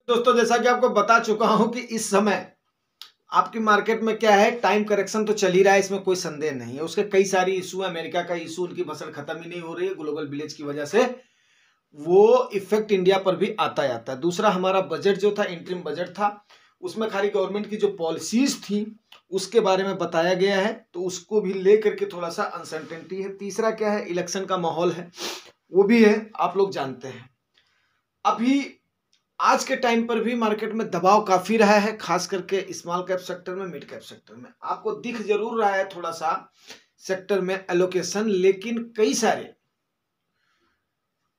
दोस्तों, जैसा कि आपको बता चुका हूं कि इस समय आपकी मार्केट में क्या है, टाइम करेक्शन तो चल ही रहा है, इसमें कोई संदेह नहीं है। उसके कई सारी इशू है। अमेरिका का इशू, उनकी फसल खत्म ही नहीं हो रही है ग्लोबल विलेज की वजह से, वो इफेक्ट इंडिया पर भी आता है। दूसरा, हमारा बजट जो था, इंटरिम बजट था, उसमें खाली गवर्नमेंट की जो पॉलिसीज थी उसके बारे में बताया गया है, तो उसको भी लेकर के थोड़ा सा अनसर्टेनिटी है। तीसरा क्या है, इलेक्शन का माहौल है, वो भी है, आप लोग जानते हैं। अभी आज के टाइम पर भी मार्केट में दबाव काफी रहा है, खास करके स्मॉल कैप सेक्टर में, मिड कैप सेक्टर में। आपको दिख जरूर रहा है थोड़ा सा सेक्टर में एलोकेशन, लेकिन कई सारे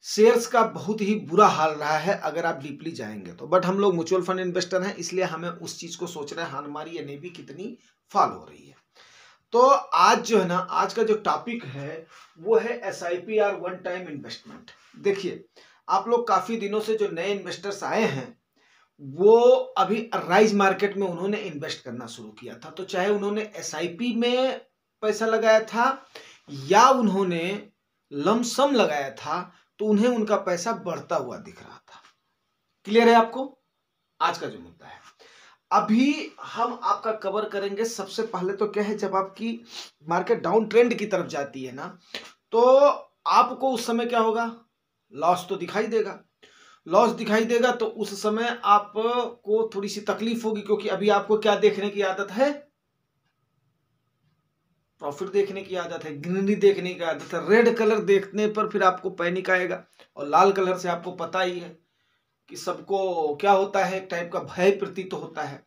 शेयर्स का बहुत ही बुरा हाल रहा है अगर आप डीपली जाएंगे तो। बट हम लोग म्यूचुअल फंड इन्वेस्टर हैं, इसलिए हमें उस चीज को सोच रहे हैं हमारी एनएवी कितनी फॉल हो रही है। तो आज जो है ना, आज का जो टॉपिक है वो है एसआईपी और वन टाइम इन्वेस्टमेंट। देखिए, आप लोग काफी दिनों से जो नए इन्वेस्टर्स आए हैं वो अभी राइज मार्केट में उन्होंने इन्वेस्ट करना शुरू किया था, तो चाहे उन्होंने एसआईपी में पैसा लगाया था या उन्होंने लमसम लगाया था, तो उन्हें उनका पैसा बढ़ता हुआ दिख रहा था। क्लियर है आपको आज का जो मुद्दा है? अभी हम आपका कवर करेंगे। सबसे पहले तो क्या है, जब आपकी मार्केट डाउन ट्रेंड की तरफ जाती है ना, तो आपको उस समय क्या होगा, लॉस तो दिखाई देगा। लॉस दिखाई देगा तो उस समय आपको थोड़ी सी तकलीफ होगी, क्योंकि अभी आपको क्या देखने की आदत है, प्रॉफिट देखने की आदत है, ग्रीनरी देखने की आदत है। रेड कलर देखने पर फिर आपको पैनिक आएगा, और लाल कलर से आपको पता ही है कि सबको क्या होता है, एक टाइप का भय प्रतीत होता है,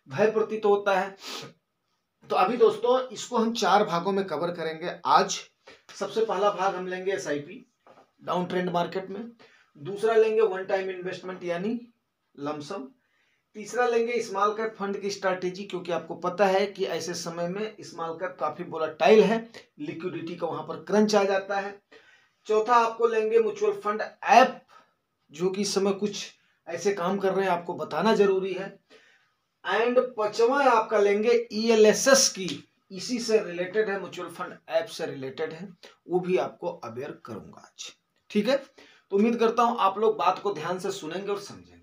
भय प्रतीत होता है। तो अभी दोस्तों, इसको हम 4 भागों में कवर करेंगे आज। सबसे पहला भाग हम लेंगे एसआईपी डाउन ट्रेंड मार्केट में। दूसरा लेंगे वन टाइम इन्वेस्टमेंट यानी लमसम। तीसरा लेंगे स्मॉल कैप फंड की स्ट्रैटेजी, क्योंकि आपको पता है कि ऐसे समय में स्मॉल कैप काफी वोलेटाइल है, लिक्विडिटी का वहां पर क्रंच आ जाता है। चौथा आपको लेंगे म्यूचुअल फंड ऐप, जो कि इस समय कुछ ऐसे काम कर रहे हैं, आपको बताना जरूरी है। एंड पांचवा आपका लेंगे ईएलएसएस की, इसी से रिलेटेड है, म्यूचुअल फंड ऐप से रिलेटेड है, वो भी आपको अवेयर करूंगा आज। ठीक है, तो उम्मीद करता हूं आप लोग बात को ध्यान से सुनेंगे और समझेंगे।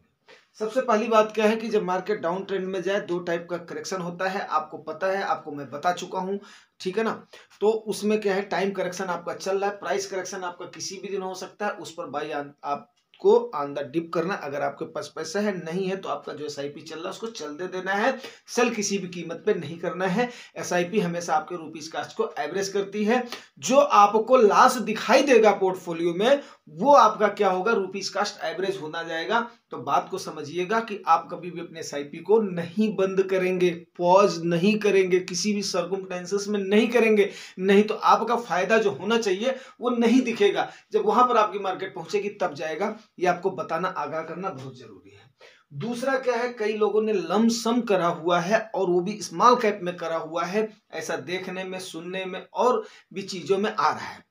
सबसे पहली बात क्या है कि जब मार्केट डाउन ट्रेंड में जाए, 2 टाइप का करेक्शन होता है, आपको पता है, आपको मैं बता चुका हूं, ठीक है ना। तो उसमें क्या है, टाइम करेक्शन आपका चल रहा है, प्राइस करेक्शन आपका किसी भी दिन हो सकता है, उस पर बाई आपको ऑन द डिप करना। अगर आपके पास पैसा है, नहीं है तो आपका जो एसआईपी चल रहा है उसको चलते देना है, सेल किसी भी कीमत पे नहीं करना है। एसआईपी हमेशा आपके रुपीज कास्ट को एवरेज करती है। जो आपको लॉस दिखाई देगा पोर्टफोलियो में, वो आपका क्या होगा, रुपीज कास्ट एवरेज होना जाएगा। तो बात को समझिएगा कि आप कभी भी अपने एसआईपी को नहीं बंद करेंगे, पॉज नहीं करेंगे, किसी भी सर्कमस्टेंसेस में नहीं करेंगे, नहीं तो आपका फायदा जो होना चाहिए वो नहीं दिखेगा। जब वहां पर आपकी मार्केट पहुंचेगी तब जाएगा, ये आपको बताना, आगाह करना बहुत जरूरी है। दूसरा क्या है, कई लोगों ने लमसम करा हुआ है, और वो भी स्मॉल कैप में करा हुआ है, ऐसा देखने में, सुनने में और भी चीजों में आ रहा है।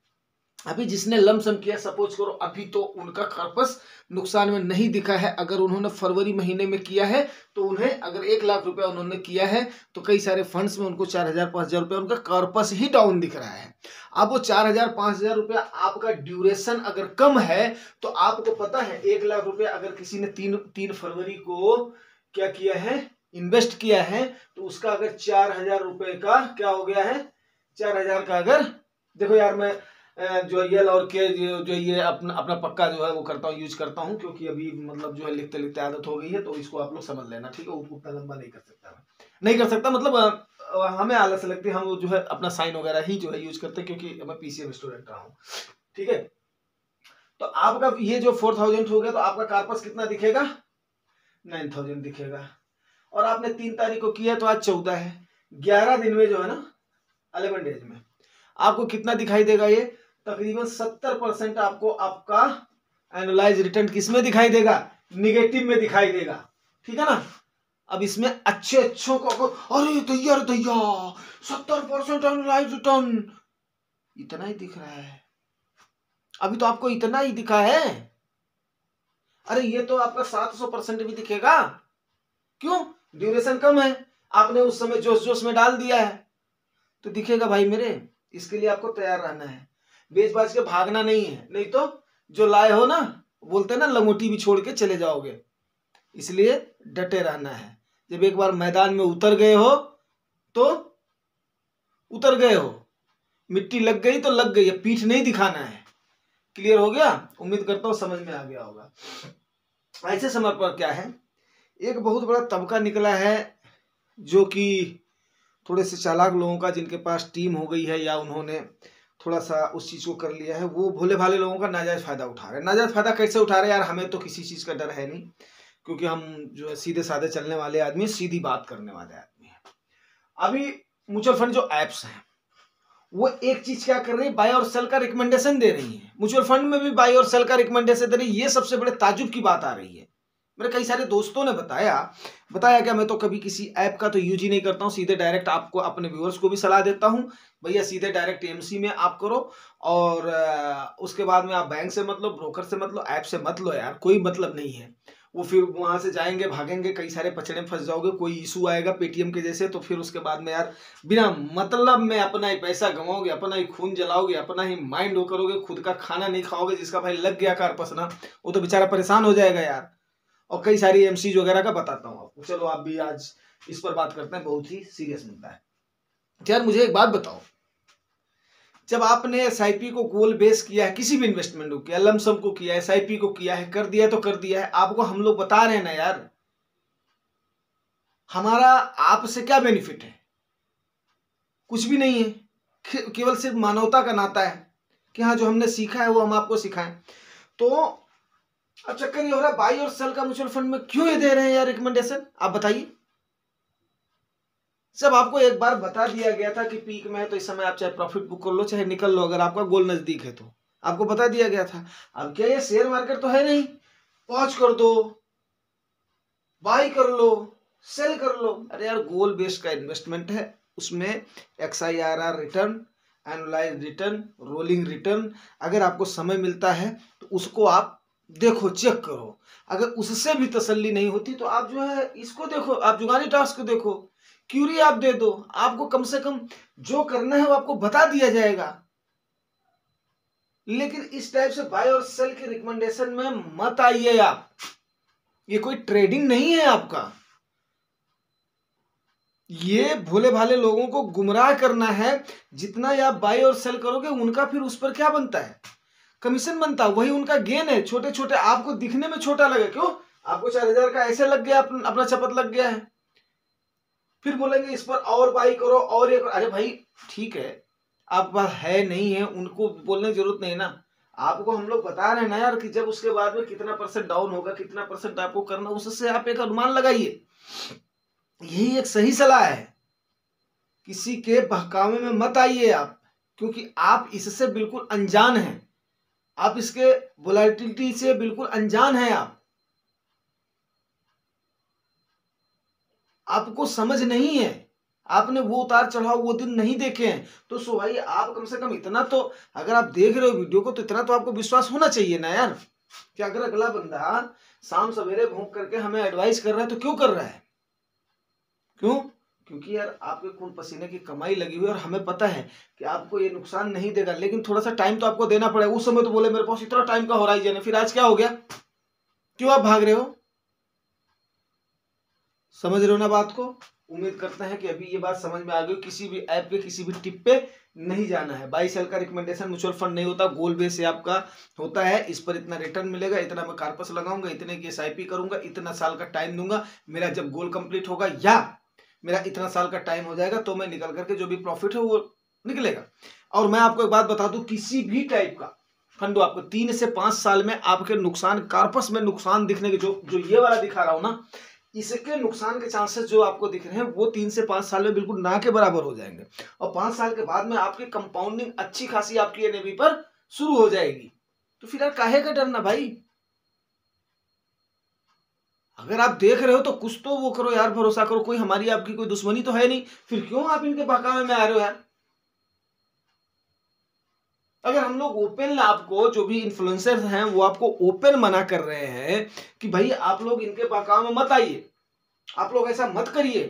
अभी जिसने लमसम किया, सपोज करो अभी तो उनका खरपस नुकसान में नहीं दिखा है। अगर उन्होंने फरवरी महीने में किया है तो उन्हें, अगर 1 लाख रुपया उन्होंने किया है, तो कई सारे फंड्स में उनको 4,000-5,000 रुपया उनका कॉर्पस ही डाउन दिख रहा है। अब वो 4,000-5,000 रुपया आपका ड्यूरेशन अगर कम है, तो आपको पता है 1 लाख रुपया अगर किसी ने 3 फरवरी को क्या किया है, इन्वेस्ट किया है, तो उसका अगर 4,000 रुपए का क्या हो गया है, 4,000 का, अगर देखो यार, मैं जो यल और के जो ये अपना पक्का जो है वो करता हूँ, यूज करता हूँ, क्योंकि अभी मतलब जो है लिखते लिखते आदत हो गई है, तो इसको आप लोग समझ लेना, ठीक है। उतना लंबा नहीं कर सकता मैं, नहीं कर सकता, मतलब हमें आलस लगती है, हम जो है अपना साइन वगैरह ही जो है यूज करते हैं, क्योंकि मैं पीसीएम स्टूडेंट रहा हूँ, ठीक है। तो आपका ये जो 4,000 हो गया, तो आपका कार्पस कितना दिखेगा, 9,000 दिखेगा। और आपने 3 तारीख को किया, तो आज 14 है, 11 दिन में जो है ना, 11 डेज में आपको कितना दिखाई देगा, ये तकरीबन 70% आपको आपका एनुअलाइज रिटर्न किसमें दिखाई देगा, निगेटिव में दिखाई देगा, ठीक है ना। अब इसमें अच्छों को, अरे दैया 70% एनुअलाइज रिटर्न, इतना ही दिख रहा है, अभी तो आपको इतना ही दिखा है। अरे ये तो आपका 700% भी दिखेगा, क्यों, ड्यूरेशन कम है, आपने उस समय जोश जोश में डाल दिया है, तो दिखेगा भाई मेरे। इसके लिए आपको तैयार रहना है, बेच बाज के भागना नहीं है, नहीं तो जो लाए हो ना, बोलते हैं ना, लंगोटी भी छोड़ के चले जाओगे, इसलिए डटे रहना है। जब एक बार मैदान में उतर गए हो तो उतर गए हो, मिट्टी लग गई तो लग गई, पीठ नहीं दिखाना है। क्लियर हो गया? उम्मीद करता हूं समझ में आ गया होगा। ऐसे समय पर क्या है, एक बहुत बड़ा तबका निकला है जो कि थोड़े से चालाक लोगों का, जिनके पास टीम हो गई है या उन्होंने थोड़ा सा उस चीज को कर लिया है, वो भोले भाले लोगों का नाजायज फायदा उठा रहे हैं। नाजायज फायदा कैसे उठा रहे हैं यार? हमें तो किसी चीज का डर है नहीं, क्योंकि हम जो है सीधे साधे चलने वाले आदमी, सीधी बात करने वाले आदमी हैं। अभी म्यूचुअल फंड जो एप्स हैं वो एक चीज क्या कर रही है, बाय और सेल का रिकमेंडेशन दे रही है। म्यूचुअल फंड में भी बाय और सेल का रिकमेंडेशन दे रही है। ये सबसे बड़े ताजुब की बात आ रही है। मेरे कई सारे दोस्तों ने बताया क्या, मैं तो कभी किसी ऐप का तो यूज ही नहीं करता हूँ, सीधे डायरेक्ट आपको, अपने व्यूअर्स को भी सलाह देता हूँ, भैया सीधे डायरेक्ट एएमसी में आप करो, और उसके बाद में आप बैंक से मत लो, ब्रोकर से मत लो, ऐप से मत लो यार, कोई मतलब नहीं है। वो फिर वहां से जाएंगे, भागेंगे, कई सारे पचड़े फंस जाओगे, कोई इशू आएगा पेटीएम के जैसे, तो फिर उसके बाद में यार बिना मतलब में अपना ही पैसा गंवाओगे, अपना ही खून जलाओगे, अपना ही माइंड वो करोगे, खुद का खाना नहीं खाओगे। जिसका भाई लग गया कारपस ना, वो तो बेचारा परेशान हो जाएगा यार। और कई सारी एमसीज वगैरह का बताता हूँ आपको। चलो आप भी आज इस पर बात करते हैं, बहुत ही सीरियस मुद्दा है। यार मुझे एक बात बताओ, जब आपने एसआईपी को गोल बेस किया है, किसी भी इन्वेस्टमेंट को किया, लमसम को किया, एसआईपी को किया है, कर दिया तो कर दिया है, आपको हम लोग बता रहे हैं ना यार, हमारा आपसे क्या बेनिफिट है? कुछ भी नहीं है, केवल सिर्फ मानवता का नाता है कि हाँ जो हमने सीखा है वो हम आपको सिखाएं। तो अब चक्कर ये हो रहा है, बाई और सेल का म्यूचुअल फंड में क्यों ये दे रहे हैं यार रिकमेंडेशन? आप बताइए। जब आपको एक बार बता दिया गया था कि पीक में है तो इस समय आप चाहे प्रॉफिट बुक कर लो, चाहे निकल लो, अगर आपका गोल नजदीक है तो आपको बता दिया गया था। अब क्या ये शेयर मार्केट तो है नहीं, पॉज कर दो, बाई कर लो, सेल कर लो। अरे यार गोल बेस्ड का इन्वेस्टमेंट है, उसमें XIRR return, annualise return, rolling return, अगर आपको समय मिलता है तो उसको आप देखो, चेक करो। अगर उससे भी तसल्ली नहीं होती तो आप जो है इसको देखो, आप जुगानी टास्क देखो, क्यूरी आप दे दो, आपको कम से कम जो करना है वो आपको बता दिया जाएगा। लेकिन इस टाइप से बाय और सेल के रिकमेंडेशन में मत आइए आप, ये कोई ट्रेडिंग नहीं है आपका, ये भोले भाले लोगों को गुमराह करना है। जितना आप बाय और सेल करोगे उनका फिर उस पर क्या बनता है? कमीशन बनता है, वही उनका गेन है। छोटे छोटे आपको दिखने में छोटा लगे, क्यों? आपको 4000 का ऐसे लग गया, अपना चपत लग गया है, फिर बोलेंगे इस पर और बाई करो और ये करो। अरे भाई ठीक है, आप पास है नहीं है, उनको बोलने की जरूरत नहीं ना, आपको हम लोग बता रहे हैं ना यार कि जब उसके बाद में कितना % डाउन होगा, कितना % आपको करना, उससे आप एक अनुमान लगाइए। यही एक सही सलाह है, किसी के बहकावे में मत आइए आप, क्योंकि आप इससे बिल्कुल अनजान हैं, आप इसके वोलेटिलिटी से बिल्कुल अनजान हैं, आपको समझ नहीं है, आपने वो उतार चढ़ाव वो दिन नहीं देखे हैं। तो सो भाई आप कम से कम इतना तो, अगर आप देख रहे हो वीडियो को, तो इतना तो आपको विश्वास होना चाहिए ना यार, कि अगर अगला बंदा शाम सवेरे भूख करके हमें एडवाइस कर रहा है तो क्यों कर रहा है? क्यों? क्योंकि यार आपके खून पसीने की कमाई लगी हुई है और हमें पता है कि आपको ये नुकसान नहीं देगा, लेकिन थोड़ा सा टाइम तो आपको देना पड़ेगा। उस समय तो बोले मेरे पास इतना टाइम का होराइजन है, फिर आज क्या हो गया? क्यों आप भाग रहे हो? समझ रहे हो ना बात को? उम्मीद करते हैं कि अभी ये बात समझ में आ गई। किसी भी ऐप के किसी भी टिप पे नहीं जाना है। बाई सेल का रिकमेंडेशन म्यूचुअल फंड नहीं होता, गोल बेस से आपका होता है। इस पर इतना रिटर्न मिलेगा, इतना मैं कार्पस लगाऊंगा, इतने की SIP करूंगा, इतना साल का टाइम दूंगा, मेरा जब गोल कंप्लीट होगा या मेरा इतना साल का टाइम हो जाएगा तो मैं निकल करके जो भी प्रॉफिट है वो निकलेगा। और मैं आपको एक बात बता दूं, किसी भी टाइप का फंड आपको 3 से 5 साल में आपके नुकसान, कार्पस में नुकसान दिखने के, जो ये वाला दिखा रहा हूं ना, इसके नुकसान के चांसेस जो आपको दिख रहे हैं वो 3 से 5 साल में बिल्कुल ना के बराबर हो जाएंगे। और 5 साल के बाद में आपकी कंपाउंडिंग अच्छी खासी आपकी NAV पर शुरू हो जाएगी। तो फिर यार काहे का डरना भाई? अगर आप देख रहे हो तो कुछ तो वो करो यार, भरोसा करो, कोई हमारी आपकी कोई दुश्मनी तो है नहीं, फिर क्यों आप इनके बहकावे में आ रहे हो यार? अगर हम लोग ओपन, आपको जो भी इन्फ्लुएंसर्स हैं वो आपको ओपन मना कर रहे हैं कि भाई आप लोग इनके बहकावे में मत आइए, आप लोग ऐसा मत करिए,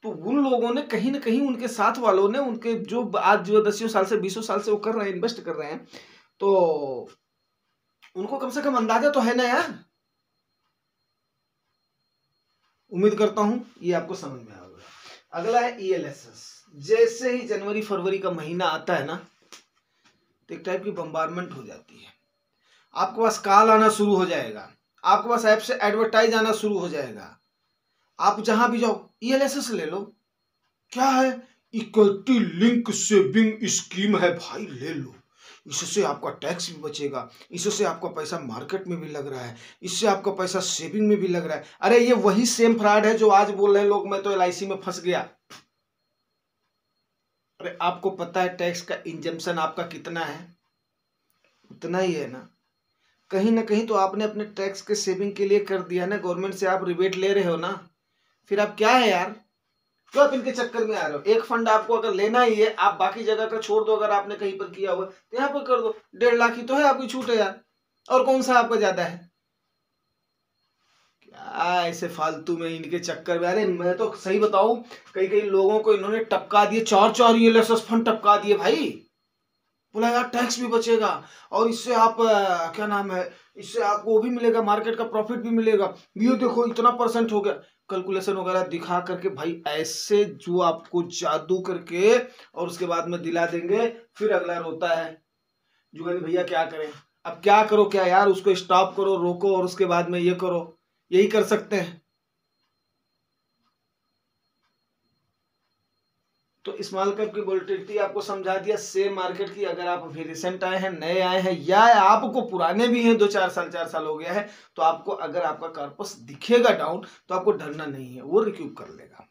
तो उन लोगों ने कहीं ना कहीं, उनके साथ वालों ने, उनके जो आज जो 10 साल से 20 साल से वो कर रहे हैं, इन्वेस्ट कर रहे हैं, तो उनको कम से कम अंदाजा तो है ना यार। उम्मीद करता हूं ये आपको समझ में आएगा। अगला है ELSS। जैसे ही जनवरी फरवरी का महीना आता है ना, तो एक टाइप की बम्बारमेंट हो जाती है। आपके पास कॉल आना शुरू हो जाएगा, आपके पास ऐप से एडवर्टाइज आना शुरू हो जाएगा। आप जहां भी जाओ ELSS ले लो। क्या है? इक्विटी लिंक सेविंग स्कीम है भाई, ले लो। इससे आपका टैक्स भी बचेगा, इससे आपका पैसा मार्केट में भी लग रहा है, इससे आपका पैसा सेविंग में भी लग रहा है। अरे ये वही सेम फ्रॉड है जो आज बोल रहे हैं लोग मैं तो LIC में फंस गया। अरे आपको पता है टैक्स का इंजम्पशन आपका कितना है? उतना ही है ना। कहीं ना कहीं तो आपने अपने टैक्स के सेविंग के लिए कर दिया ना, गवर्नमेंट से आप रिबेट ले रहे हो ना। फिर आप क्या है यार, क्यों आप इनके चक्कर में आ रहे हो? एक फंड आपको अगर लेना ही है, आप बाकी जगह का छोड़ दो। अगर आपने कहीं पर किया हुआ तो यहाँ पर कर दो। 1.5 लाख ही तो है आपकी छूट है यार, और कौन सा आपका ज्यादा है? क्या ऐसे फालतू में इनके चक्कर में। अरे मैं तो सही बताऊं, कई कई लोगों को इन्होंने टपका दिए, 4-4 ELSS फंड टपका दिए भाई। बोला यार टैक्स भी बचेगा और इससे आप क्या नाम है, इससे आपको वो भी मिलेगा, मार्केट का प्रॉफिट भी मिलेगा, ये देखो इतना % हो गया। कैलकुलेशन वगैरह दिखा करके भाई ऐसे जो आपको जादू करके और उसके बाद में दिला देंगे। फिर अगला रोता है जुगल भैया क्या करें। अब क्या करो क्या यार, उसको स्टॉप करो, रोको और उसके बाद में ये करो, यही कर सकते हैं। तो स्मॉल कैप की वोलेटिलिटी आपको समझा दिया, सेम मार्केट की। अगर आप अभी रिसेंट आए हैं, नए आए हैं, या आपको पुराने भी हैं, 2-4 साल हो गया है, तो आपको अगर आपका कॉर्पस दिखेगा डाउन तो आपको डरना नहीं है, वो रिक्यूब कर लेगा।